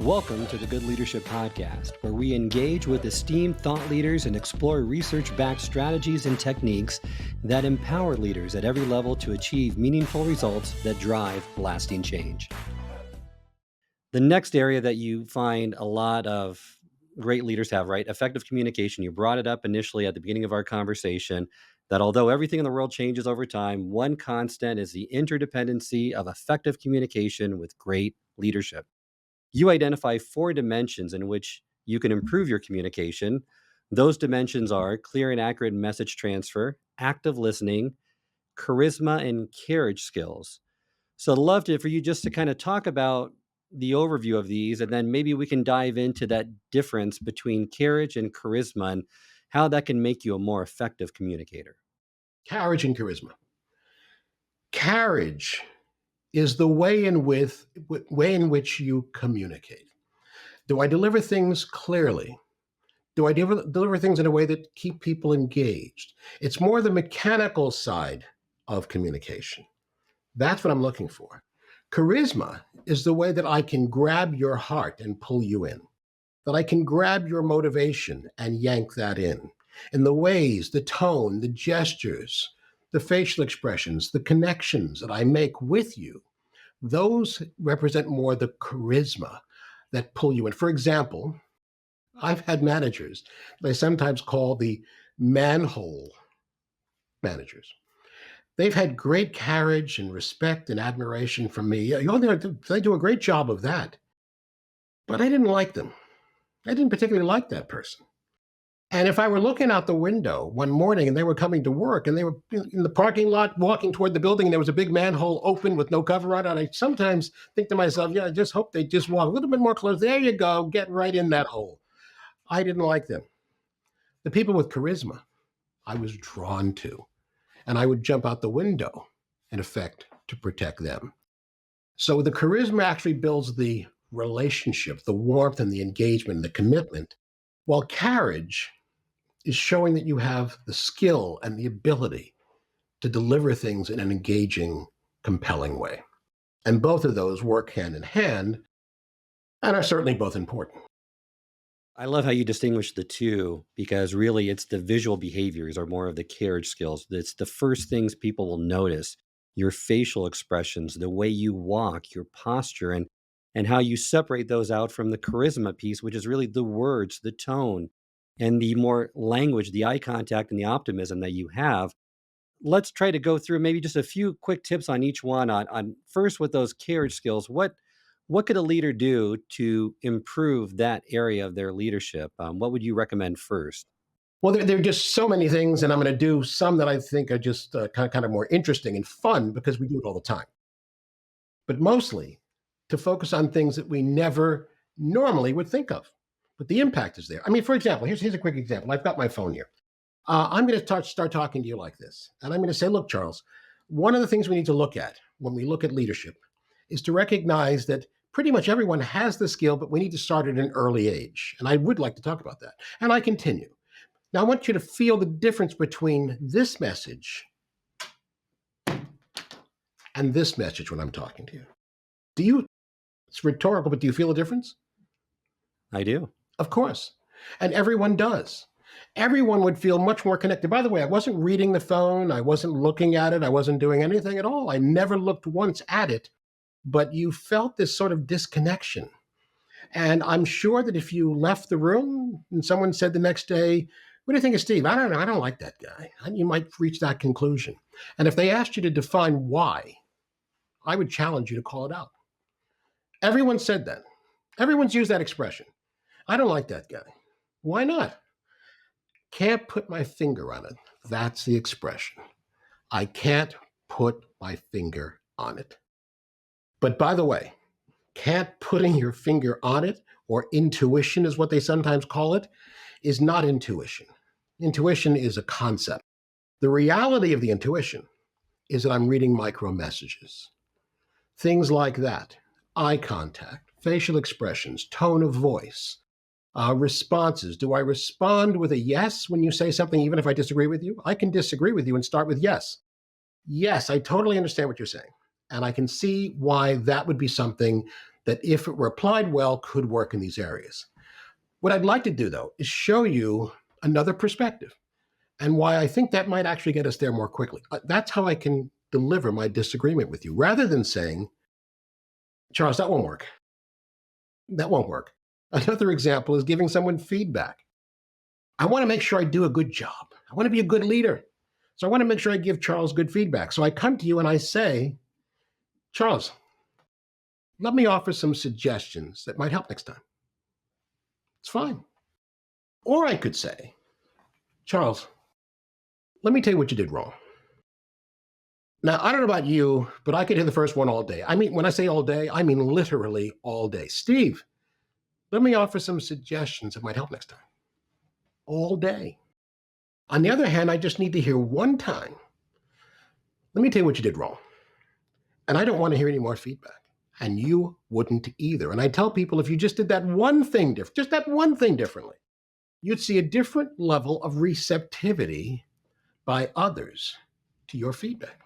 Welcome to the Good Leadership Podcast, where we engage with esteemed thought leaders and explore research-backed strategies and techniques that empower leaders at every level to achieve meaningful results that drive lasting change. The next area that you find a lot of great leaders have, right? Effective communication. You brought it up initially at the beginning of our conversation that although everything in the world changes over time, one constant is the interdependency of effective communication with great leadership. You identify 4 dimensions in which you can improve your communication. Those dimensions are clear and accurate message transfer, active listening, charisma, and carriage skills. So I'd love for you just to kind of talk about the overview of these, and then maybe we can dive into that difference between carriage and charisma and how that can make you a more effective communicator. Carriage and charisma. Carriage is the way in which you communicate. Do I deliver things clearly? Do I deliver things in a way that keep people engaged? It's more the mechanical side of communication. That's what I'm looking for. Charisma is the way that I can grab your heart and pull you in, that I can grab your motivation and yank that in the ways, the tone, the gestures, the facial expressions, the connections that I make with you. Those represent more the charisma that pull you in. For example, I've had managers that I sometimes call the manhole managers. They've had great carriage and respect and admiration from me. They do a great job of that. But I didn't like them. I didn't particularly like that person. And if I were looking out the window one morning and they were coming to work and they were in the parking lot walking toward the building and there was a big manhole open with no cover on it, I sometimes think to myself, I just hope they just walk a little bit more close. There you go. Get right in that hole. I didn't like them. The people with charisma, I was drawn to. And I would jump out the window, in effect, to protect them. So the charisma actually builds the relationship, the warmth and the engagement and the commitment, while carriage is showing that you have the skill and the ability to deliver things in an engaging, compelling way. And both of those work hand in hand and are certainly both important. I love how you distinguish the two, because really it's the visual behaviors are more of the carriage skills. It's the first things people will notice, your facial expressions, the way you walk, your posture, and how you separate those out from the charisma piece, which is really the words, the tone, and the more language, the eye contact and the optimism that you have. Let's try to go through maybe just a few quick tips on each one. On first with those carriage skills, what could a leader do to improve that area of their leadership? What would you recommend first? Well, there are just so many things, and I'm going to do some that I think are just kind of more interesting and fun because we do it all the time. But mostly to focus on things that we never normally would think of, but the impact is there. I mean, for example, here's a quick example. I've got my phone here. I'm going to start talking to you like this, and I'm going to say, look, Charles, one of the things we need to look at when we look at leadership is to recognize that pretty much everyone has the skill, but we need to start at an early age. And I would like to talk about that. And I continue. Now, I want you to feel the difference between this message and this message when I'm talking to you. It's rhetorical, but do you feel a difference? I do. Of course. And everyone does. Everyone would feel much more connected. By the way, I wasn't reading the phone. I wasn't looking at it. I wasn't doing anything at all. I never looked once at it. But you felt this sort of disconnection. And I'm sure that if you left the room and someone said the next day, what do you think of Steve? I don't know. I don't like that guy. You might reach that conclusion. And if they asked you to define why, I would challenge you to call it out. Everyone said that. Everyone's used that expression. I don't like that guy. Why not? Can't put my finger on it. That's the expression. I can't put my finger on it. But by the way, can't putting your finger on it, or intuition is what they sometimes call it, is not intuition. Intuition is a concept. The reality of the intuition is that I'm reading micro messages. Things like that, eye contact, facial expressions, tone of voice, responses. Do I respond with a yes when you say something, even if I disagree with you? I can disagree with you and start with yes. Yes, I totally understand what you're saying. And I can see why that would be something that, if it were applied well, could work in these areas. What I'd like to do, though, is show you another perspective and why I think that might actually get us there more quickly. That's how I can deliver my disagreement with you, rather than saying, Charles, that won't work. That won't work. Another example is giving someone feedback. I want to make sure I do a good job. I want to be a good leader. So I want to make sure I give Charles good feedback. So I come to you and I say, Charles, let me offer some suggestions that might help next time. It's fine. Or I could say, Charles, let me tell you what you did wrong. Now, I don't know about you, but I could hear the first one all day. I mean, when I say all day, I mean literally all day. Steve, let me offer some suggestions that might help next time. All day. On the other hand, I just need to hear one time, let me tell you what you did wrong. And I don't want to hear any more feedback. And you wouldn't either. And I tell people, if you just did that one thing just that one thing differently, you'd see a different level of receptivity by others to your feedback.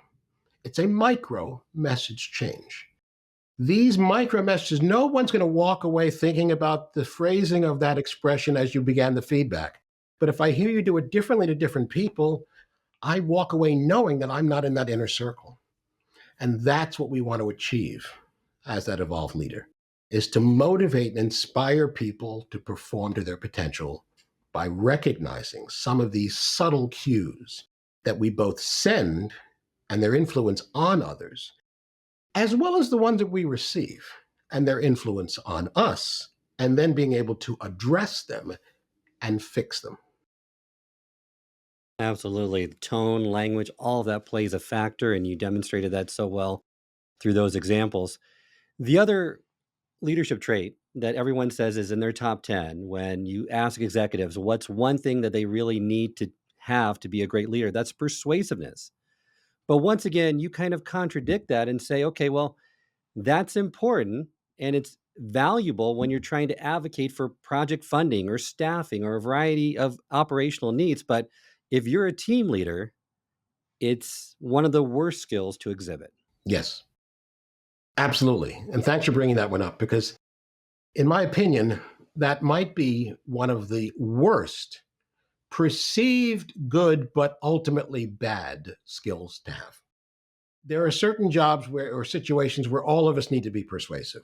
It's a micro message change. These micro messages, no one's going to walk away thinking about the phrasing of that expression as you began the feedback. But if I hear you do it differently to different people, I walk away knowing that I'm not in that inner circle. And that's what we want to achieve as that evolved leader, is to motivate and inspire people to perform to their potential by recognizing some of these subtle cues that we both send and their influence on others, as well as the ones that we receive and their influence on us, and then being able to address them and fix them. Absolutely. Tone, language, all of that plays a factor, and you demonstrated that so well through those examples. The other leadership trait that everyone says is in their top 10 when you ask executives what's one thing that they really need to have to be a great leader, that's persuasiveness. But once again, you kind of contradict that and say, okay, well, that's important and it's valuable when you're trying to advocate for project funding or staffing or a variety of operational needs. But if you're a team leader, it's one of the worst skills to exhibit. Yes, absolutely. And thanks for bringing that one up, because in my opinion, that might be one of the worst perceived good but ultimately bad skills to have. There are certain jobs or situations where all of us need to be persuasive.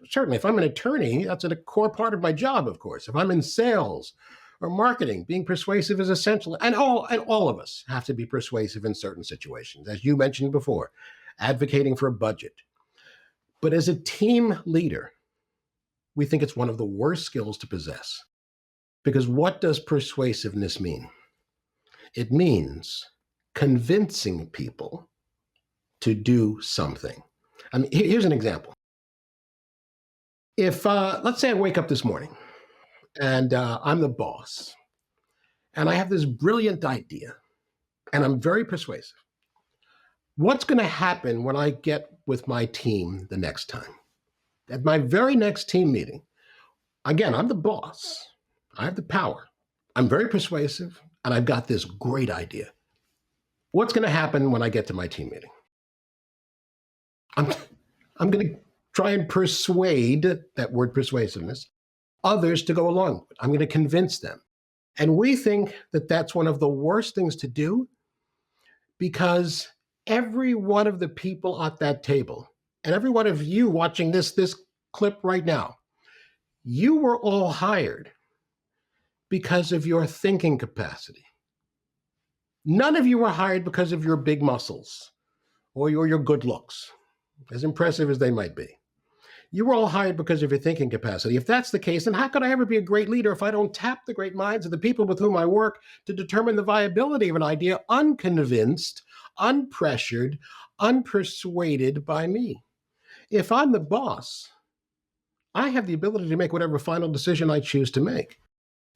Certainly, if I'm an attorney, that's a core part of my job, of course. If I'm in sales or marketing, being persuasive is essential. And all of us have to be persuasive in certain situations, as you mentioned before, advocating for a budget. But as a team leader, we think it's one of the worst skills to possess. Because what does persuasiveness mean? It means convincing people to do something. I mean, here's an example. If, let's say I wake up this morning and I'm the boss and I have this brilliant idea and I'm very persuasive. What's going to happen when I get with my team the next time? At my very next team meeting, again, I'm the boss. I have the power. I'm very persuasive, and I've got this great idea. What's going to happen when I get to my team meeting? I'm going to try and persuade, that word persuasiveness, others to go along. I'm going to convince them. And we think that that's one of the worst things to do, because every one of the people at that table, and every one of you watching this clip right now, you were all hired because of your thinking capacity. None of you were hired because of your big muscles or your good looks, as impressive as they might be. You were all hired because of your thinking capacity. If that's the case, then how could I ever be a great leader if I don't tap the great minds of the people with whom I work to determine the viability of an idea, unconvinced, unpressured, unpersuaded by me? If I'm the boss, I have the ability to make whatever final decision I choose to make.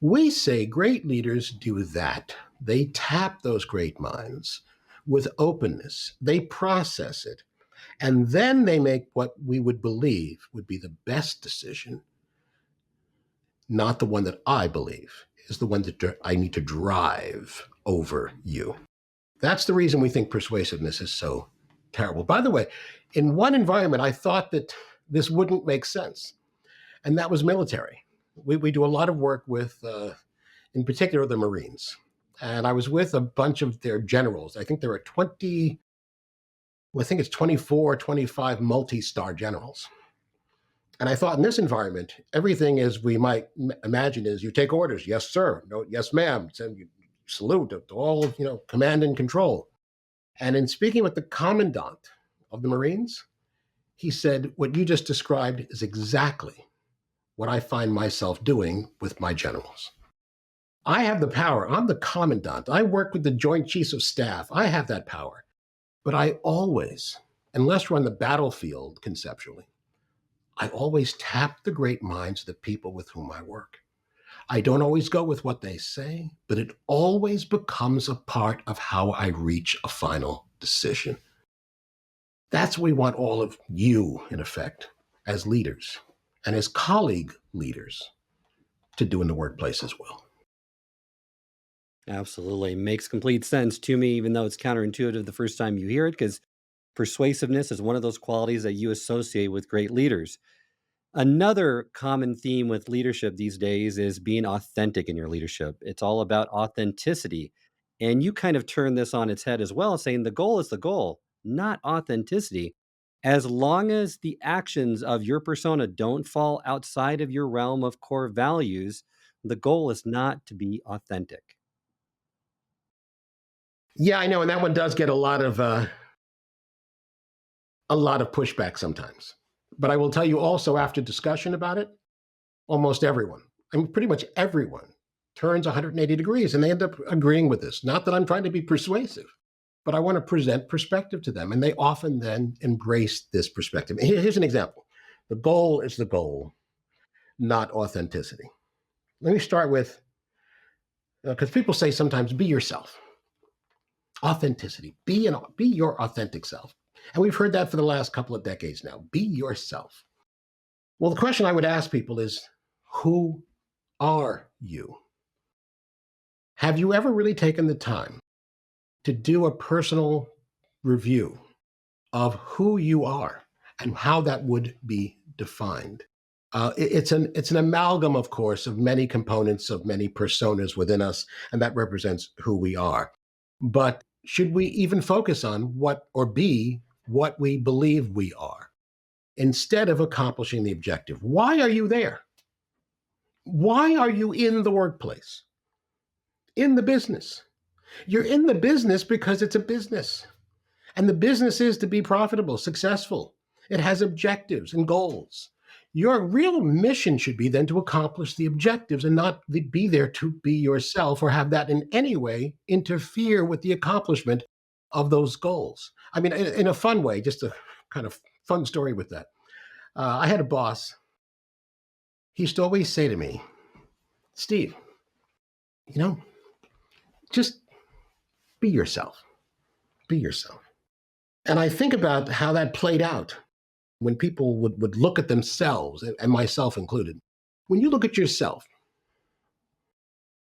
We say great leaders do that. They tap those great minds with openness. They process it. And then they make what we would believe would be the best decision, not the one that I believe is the one that I need to drive over you. That's the reason we think persuasiveness is so terrible. By the way, in one environment, I thought that This wouldn't make sense. And that was military. We do a lot of work with, in particular, the Marines. And I was with a bunch of their generals. I think there are 20, well, I think it's 24, 25 multi-star generals. And I thought in this environment, everything as we might imagine is you take orders, yes, sir, no, yes, ma'am, and you salute to all, command and control. And in speaking with the commandant of the Marines, he said, what you just described is exactly what I find myself doing with my generals. I have the power. I'm the commandant. I work with the Joint Chiefs of Staff. I have that power. But I always, unless we're on the battlefield conceptually, I always tap the great minds of the people with whom I work. I don't always go with what they say, but it always becomes a part of how I reach a final decision. That's what we want all of you, in effect, as leaders and as colleague leaders to do in the workplace as well. Absolutely. Makes complete sense to me, even though it's counterintuitive the first time you hear it, because persuasiveness is one of those qualities that you associate with great leaders. Another common theme with leadership these days is being authentic in your leadership. It's all about authenticity. And you kind of turn this on its head as well, saying the goal is the goal, not authenticity. As long as the actions of your persona don't fall outside of your realm of core values, the goal is not to be authentic. Yeah, I know, and that one does get a lot of pushback sometimes. But I will tell you also, after discussion about it, almost everyone, I mean, pretty much everyone, turns 180 degrees and they end up agreeing with this. Not that I'm trying to be persuasive, but I want to present perspective to them. And they often then embrace this perspective. Here's an example. The goal is the goal, not authenticity. Let me start with, because people say sometimes, be yourself. Authenticity, be your authentic self. And we've heard that for the last couple of decades now. Be yourself. Well, the question I would ask people is, who are you? Have you ever really taken the time to do a personal review of who you are and how that would be defined? It's an amalgam, of course, of many components, of many personas within us, and that represents who we are. But should we even focus on what or be what we believe we are instead of accomplishing the objective? Why are you there? Why are you in the workplace, in the business? You're in the business because it's a business. And the business is to be profitable, successful. It has objectives and goals. Your real mission should be then to accomplish the objectives and not be there to be yourself or have that in any way interfere with the accomplishment of those goals. I mean, in a fun way, just a kind of fun story with that. I had a boss. He used to always say to me, Steve, just be yourself. Be yourself. And I think about how that played out when people would look at themselves, and myself included. When you look at yourself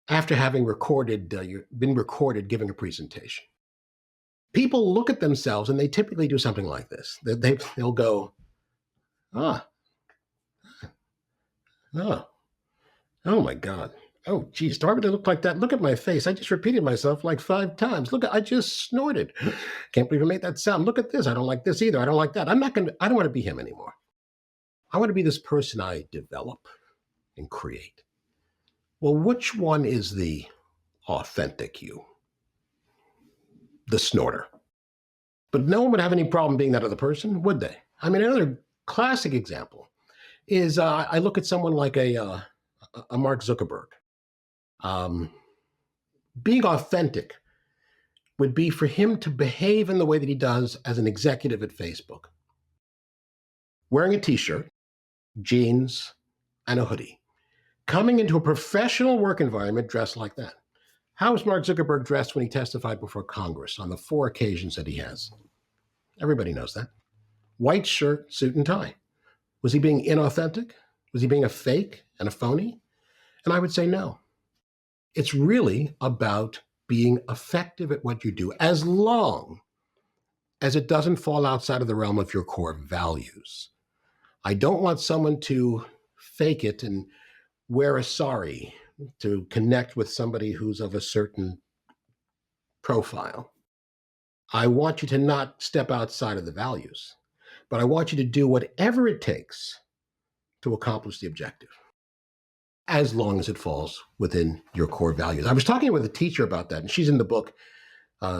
after having been recorded giving a presentation, people look at themselves and they typically do something like this. They'll go, oh, oh my God. Oh, geez, do I really look like that? Look at my face. I just repeated myself like 5 times. Look, I just snorted. Can't believe I made that sound. Look at this. I don't like this either. I don't like that. I don't want to be him anymore. I want to be this person I develop and create. Well, which one is the authentic you? The snorter. But no one would have any problem being that other person, would they? I mean, another classic example is I look at someone like a Mark Zuckerberg. Being authentic would be for him to behave in the way that he does as an executive at Facebook. Wearing a t-shirt, jeans, and a hoodie. Coming into a professional work environment dressed like that. How was Mark Zuckerberg dressed when he testified before Congress on the 4 occasions that he has? Everybody knows that. White shirt, suit, and tie. Was he being inauthentic? Was he being a fake and a phony? And I would say no. It's really about being effective at what you do, as long as it doesn't fall outside of the realm of your core values. I don't want someone to fake it and wear a sari to connect with somebody who's of a certain profile. I want you to not step outside of the values, but I want you to do whatever it takes to accomplish the objective, as long as it falls within your core values. I was talking with a teacher about that, and she's in the book,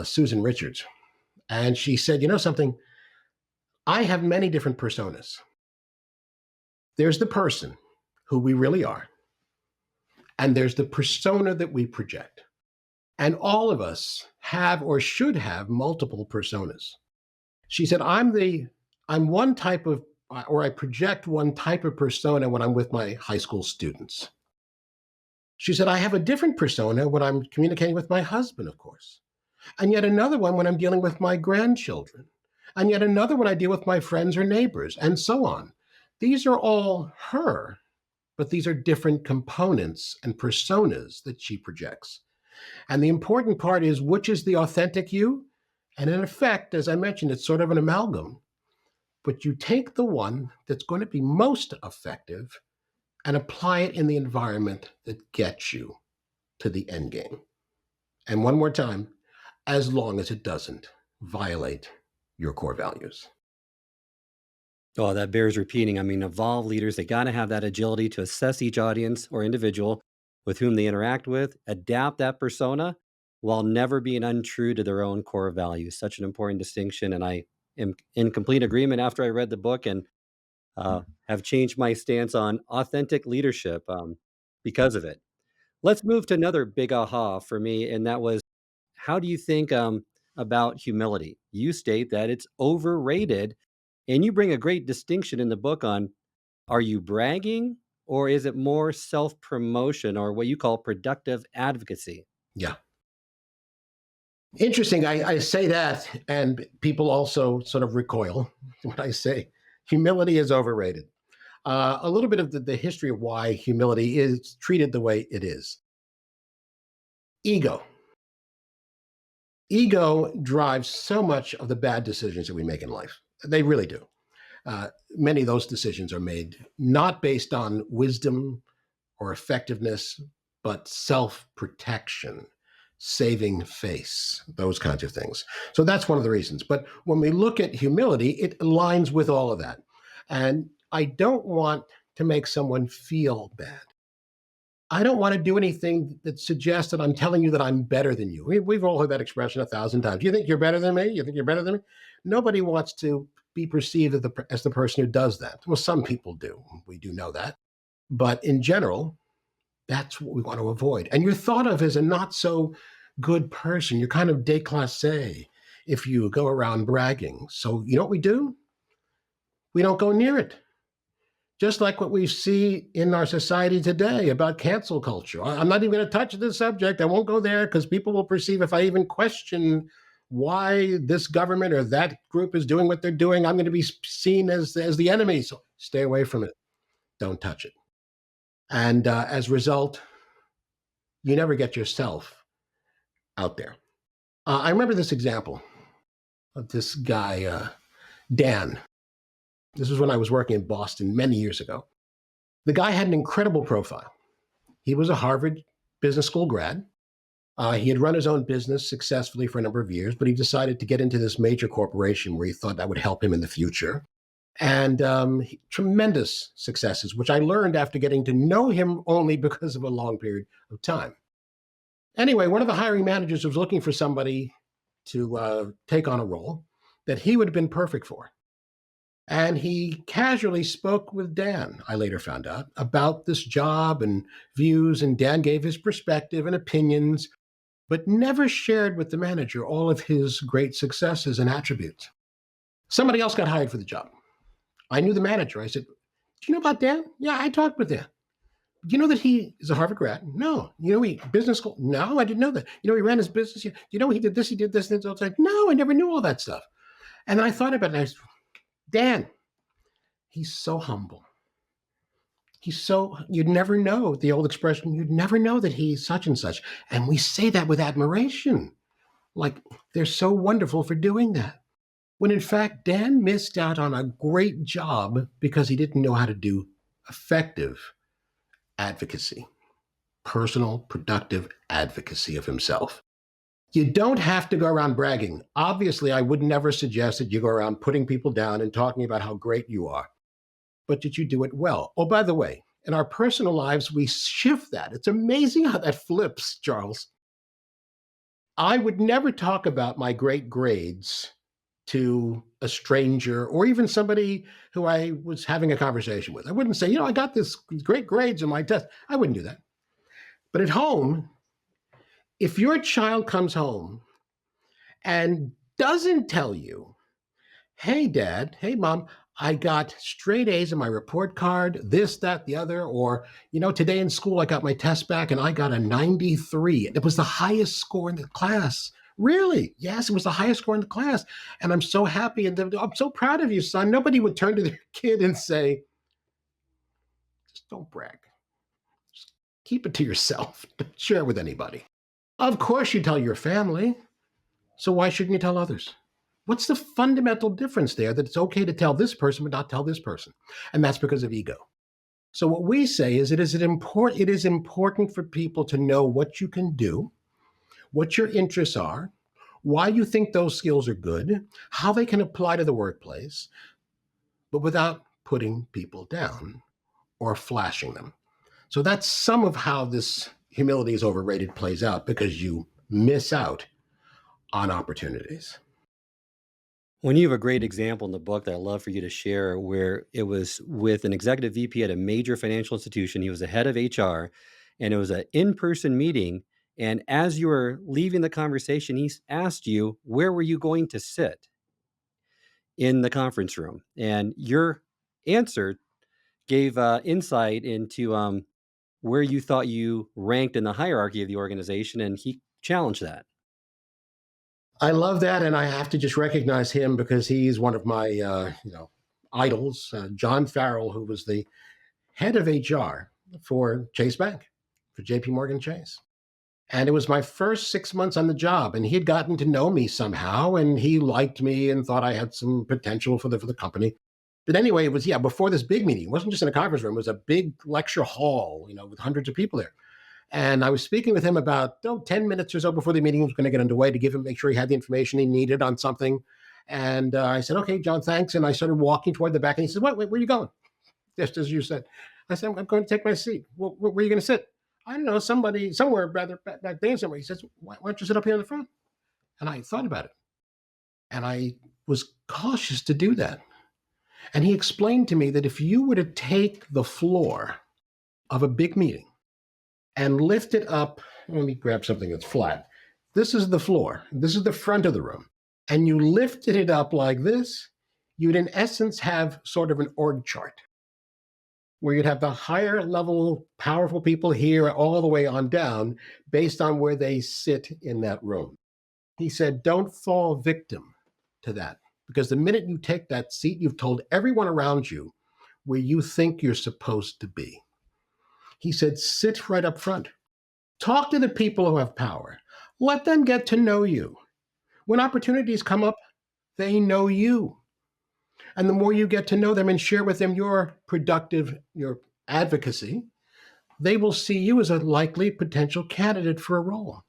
Susan Richards. And she said, you know something? I have many different personas. There's the person who we really are, and there's the persona that we project. And all of us have or should have multiple personas. She said, I'm one type of, or I project one type of persona when I'm with my high school students. She said, I have a different persona when I'm communicating with my husband, of course. And yet another one when I'm dealing with my grandchildren. And yet another when I deal with my friends or neighbors, and so on. These are all her, but these are different components and personas that she projects. And the important part is, which is the authentic you? And in effect, as I mentioned, it's sort of an amalgam. But you take the one that's going to be most effective and apply it in the environment that gets you to the end game. And one more time, as long as it doesn't violate your core values. Oh, that bears repeating. I mean, evolved leaders, they got to have that agility to assess each audience or individual with whom they interact with, adapt that persona while never being untrue to their own core values. Such an important distinction. And I am in complete agreement after I read the book and have changed my stance on authentic leadership because of it. Let's move to another big aha for me. And that was, how do you think about humility? You state that it's overrated. And you bring a great distinction in the book on, are you bragging or is it more self promotion or what you call productive advocacy? Yeah. Interesting. I say that, and people also sort of recoil when I say humility is overrated. A little bit of the history of why humility is treated the way it is. Ego. Ego drives so much of the bad decisions that we make in life. They really do. Many of those decisions are made not based on wisdom or effectiveness, but self-protection, saving face, those kinds of things. So that's one of the reasons. But when we look at humility, it aligns with all of that. And I don't want to make someone feel bad. I don't want to do anything that suggests that I'm telling you that I'm better than you. We've all heard that expression 1,000 times. You think you're better than me? You think you're better than me? Nobody wants to be perceived as the person who does that. Well, some people do. We do know that. But in general, that's what we want to avoid. And you're thought of as a not so good person. You're kind of déclassé if you go around bragging. So you know what we do? We don't go near it. Just like what we see in our society today about cancel culture. I'm not even going to touch this subject. I won't go there because people will perceive if I even question why this government or that group is doing what they're doing, I'm going to be seen as the enemy. So stay away from it. Don't touch it. And as a result, you never get yourself out there. I remember this example of this guy, Dan. This was when I was working in Boston many years ago. The guy had an incredible profile. He was a Harvard Business School grad. He had run his own business successfully for a number of years, but he decided to get into this major corporation where he thought that would help him in the future. And tremendous successes, which I learned after getting to know him only because of a long period of time. Anyway, one of the hiring managers was looking for somebody to take on a role that he would have been perfect for. And he casually spoke with Dan, I later found out, about this job and views, and Dan gave his perspective and opinions, but never shared with the manager all of his great successes and attributes. Somebody else got hired for the job. I knew the manager. I said, do you know about Dan? Yeah, I talked with Dan. Do you know that he is a Harvard grad? No. You know, he business school? No, I didn't know that. You know, he ran his business. You know, he did this, and this. I was like, no, I never knew all that stuff. And then I thought about it, and I said, Dan, he's so humble. You'd never know, the old expression, you'd never know that he's such and such. And we say that with admiration. Like, they're so wonderful for doing that. when in fact Dan missed out on a great job because he didn't know how to do effective advocacy, personal, productive advocacy of himself. You don't have to go around bragging. Obviously, I would never suggest that you go around putting people down and talking about how great you are, but that you do it well. Oh, by the way, in our personal lives, we shift that. It's amazing how that flips, Charles. I would never talk about my great grades to a stranger or even somebody who I was having a conversation with. I wouldn't say, I got this great grades in my test. I wouldn't do that. But at home, if your child comes home and doesn't tell you, hey, dad, hey, mom, I got straight A's in my report card, this, that, the other, or, today in school, I got my test back and I got a 93. It was the highest score in the class. Really? Yes, it was the highest score in the class. And I'm so happy and I'm so proud of you, son. Nobody would turn to their kid and say, just don't brag. Just keep it to yourself. Don't share it with anybody. Of course you tell your family. So why shouldn't you tell others? What's the fundamental difference there that it's okay to tell this person but not tell this person? And that's because of ego. So what we say is it is important for people to know what you can do, what your interests are, why you think those skills are good, how they can apply to the workplace, but without putting people down or flashing them. So that's some of how this humility is overrated plays out, because you miss out on opportunities. When you have a great example in the book that I'd love for you to share, where it was with an executive VP at a major financial institution. He was the head of HR, and it was an in-person meeting. And as you were leaving the conversation, he asked you, where were you going to sit in the conference room? And your answer gave insight into where you thought you ranked in the hierarchy of the organization, and he challenged that. I love that, and I have to just recognize him because he's one of my, idols. John Farrell, who was the head of HR for Chase Bank, for JPMorgan Chase, and it was my first 6 months on the job, and he had gotten to know me somehow, and he liked me and thought I had some potential for the company. But anyway, it was before this big meeting. It wasn't just in a conference room; it was a big lecture hall, with hundreds of people there. And I was speaking with him about 10 minutes or so before the meeting was going to get underway to make sure he had the information he needed on something. And I said, okay, John, thanks. And I started walking toward the back. And he said, wait, where are you going? Just as you said. I said, I'm going to take my seat. Well, where are you going to sit? I don't know, somewhere rather back there somewhere. He says, why don't you sit up here in the front? And I thought about it. And I was cautious to do that. And he explained to me that if you were to take the floor of a big meeting and lift it up, let me grab something that's flat. This is the floor. This is the front of the room. And you lifted it up like this, you'd in essence have sort of an org chart where you'd have the higher level, powerful people here all the way on down based on where they sit in that room. He said, don't fall victim to that, because the minute you take that seat, you've told everyone around you where you think you're supposed to be. He said, sit right up front. Talk to the people who have power. Let them get to know you. When opportunities come up, they know you. And the more you get to know them and share with them your advocacy, they will see you as a likely potential candidate for a role.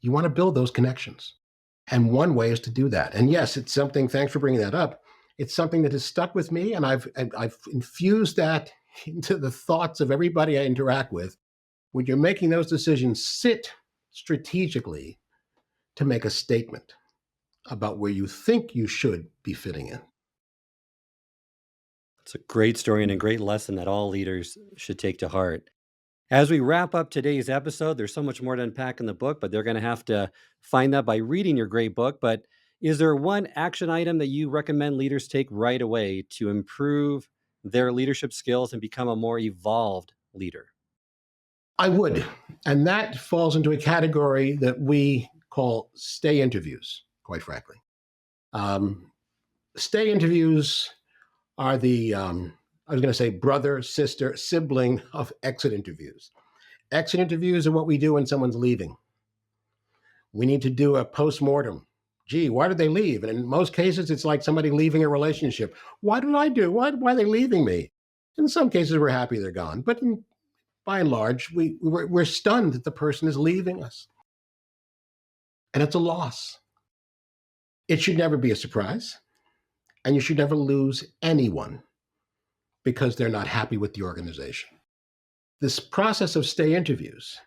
You want to build those connections. And one way is to do that. And yes, it's something, thanks for bringing that up. It's something that has stuck with me, and I've infused that into the thoughts of everybody I interact with. When you're making those decisions, sit strategically to make a statement about where you think you should be fitting in. It's a great story and a great lesson that all leaders should take to heart. As we wrap up today's episode, there's so much more to unpack in the book, but they're going to have to find that by reading your great book. But is there one action item that you recommend leaders take right away to improve their leadership skills and become a more evolved leader? I would. And that falls into a category that we call stay interviews, quite frankly. Stay interviews are the, I was going to say brother, sister, sibling of exit interviews. Exit interviews are what we do when someone's leaving. We need to do a postmortem, Gee, why did they leave? And in most cases, it's like somebody leaving a relationship. Why did I do? Why are they leaving me? In some cases, we're happy they're gone. But by and large, we're stunned that the person is leaving us. And it's a loss. It should never be a surprise. And you should never lose anyone because they're not happy with the organization. This process of stay interviews,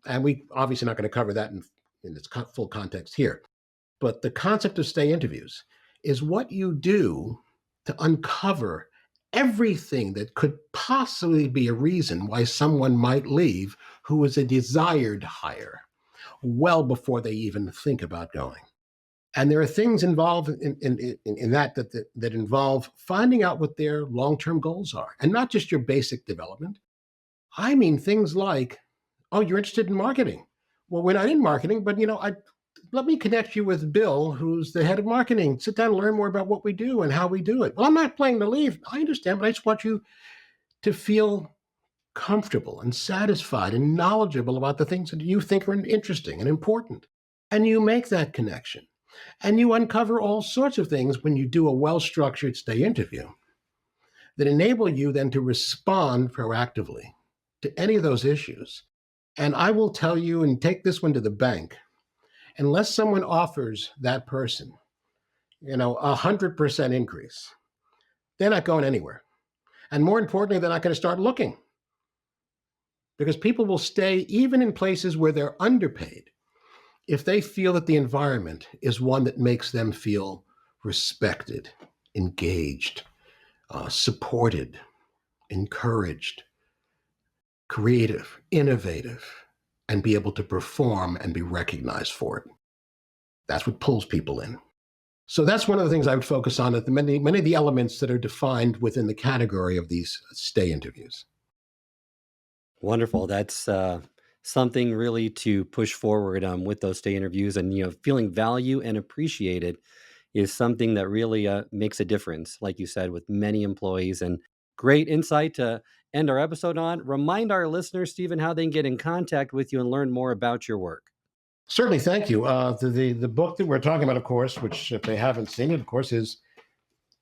and we obviously not going to cover that in its full context here, but the concept of stay interviews is what you do to uncover everything that could possibly be a reason why someone might leave who is a desired hire well before they even think about going. And there are things involved in that involve finding out what their long-term goals are, and not just your basic development. I mean things like, oh, you're interested in marketing. Well, we're not in marketing, but let me connect you with Bill, who's the head of marketing. Sit down and learn more about what we do and how we do it. Well, I'm not planning to leave. I understand, but I just want you to feel comfortable and satisfied and knowledgeable about the things that you think are interesting and important. And you make that connection. And you uncover all sorts of things when you do a well-structured stay interview that enable you then to respond proactively to any of those issues. And I will tell you, and take this one to the bank, unless someone offers that person, 100% increase, they're not going anywhere. And more importantly, they're not going to start looking. Because people will stay even in places where they're underpaid if they feel that the environment is one that makes them feel respected, engaged, supported, encouraged, creative, innovative, and be able to perform and be recognized for it. That's what pulls people in. So that's one of the things I would focus on, at many of the elements that are defined within the category of these stay interviews. Wonderful. That's something really to push forward with those stay interviews, and feeling value and appreciated is something that really makes a difference, like you said, with many employees. And great insight to end our episode on. Remind our listeners, Stephen, how they can get in contact with you and learn more about your work. Certainly, thank you. The book that we're talking about, of course, which if they haven't seen it, of course, is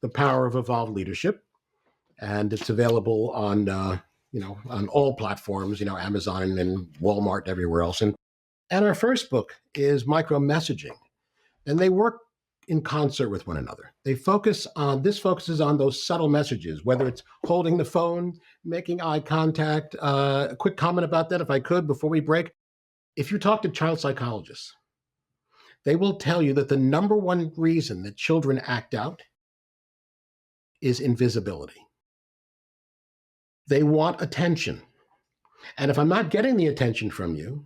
The Power of Evolved Leadership, and it's available on on all platforms, Amazon and Walmart and everywhere else. And our first book is Micro-Messaging, and they work in concert with one another. This focuses on those subtle messages, whether it's holding the phone, making eye contact. A quick comment about that, if I could, before we break. If you talk to child psychologists, they will tell you that the number one reason that children act out is invisibility. They want attention. And if I'm not getting the attention from you,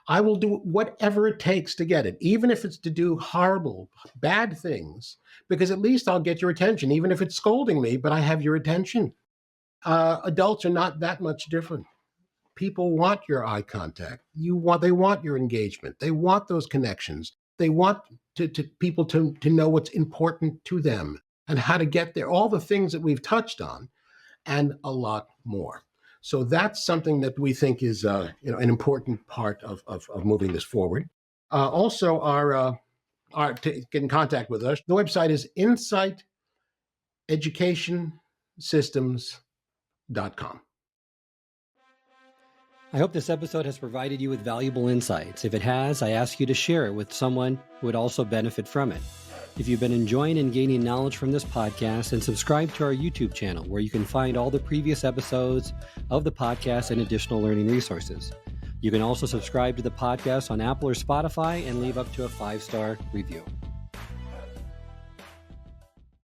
I will do whatever it takes to get it, even if it's to do horrible, bad things, because at least I'll get your attention, even if it's scolding me, but I have your attention. Adults are not that much different. People want your eye contact. They want your engagement. They want those connections. They want people to know what's important to them and how to get there, all the things that we've touched on, and a lot more. So that's something that we think is an important part of moving this forward. Also, to get in contact with us, the website is insighteducationsystems.com. I hope this episode has provided you with valuable insights. If it has, I ask you to share it with someone who would also benefit from it. If you've been enjoying and gaining knowledge from this podcast, then subscribe to our YouTube channel, where you can find all the previous episodes of the podcast and additional learning resources. You can also subscribe to the podcast on Apple or Spotify and leave up to a 5-star review.